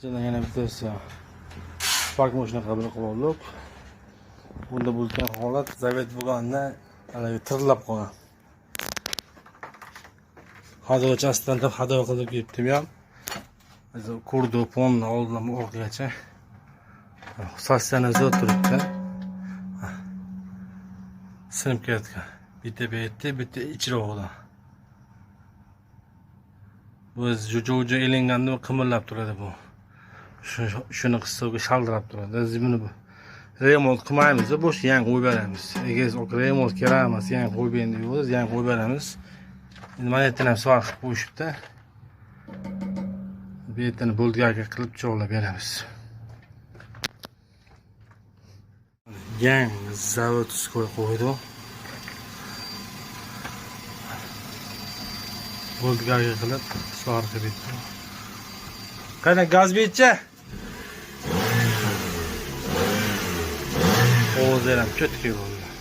Yana bittasi spark mashina qabul qilib oldik. Bunda bo'lgan holat zavet bo'lganda haligi tirilib qolgan. Haydovchi astdan haydov qilib ketdim ham. Kordopon oldim orqagacha. Sassani zot turibdi. Sinib ketgan. Bitta betdi, bitta ichroqda. Bu jo'ja elinganda qimirlab turadi bu. Shuni qistovga shaldirab turadi. Biz buni remont qilmaymiz, bo'sh yangi qo'yib beramiz. Agar remont kerak emas, yangi qo'yib beramiz deymiz, yangi qo'yib beramiz. Endi mana yerdan ham soat qilib qo'yishibdi. Bu yerdan bo'ldiga qilib cho'g'lab beramiz. Yangi zavod ustiga qo'ydi. Bo'ldiga qilib soat qilib. Qani gaz betchi? O'zim cho'tki bo'ldi.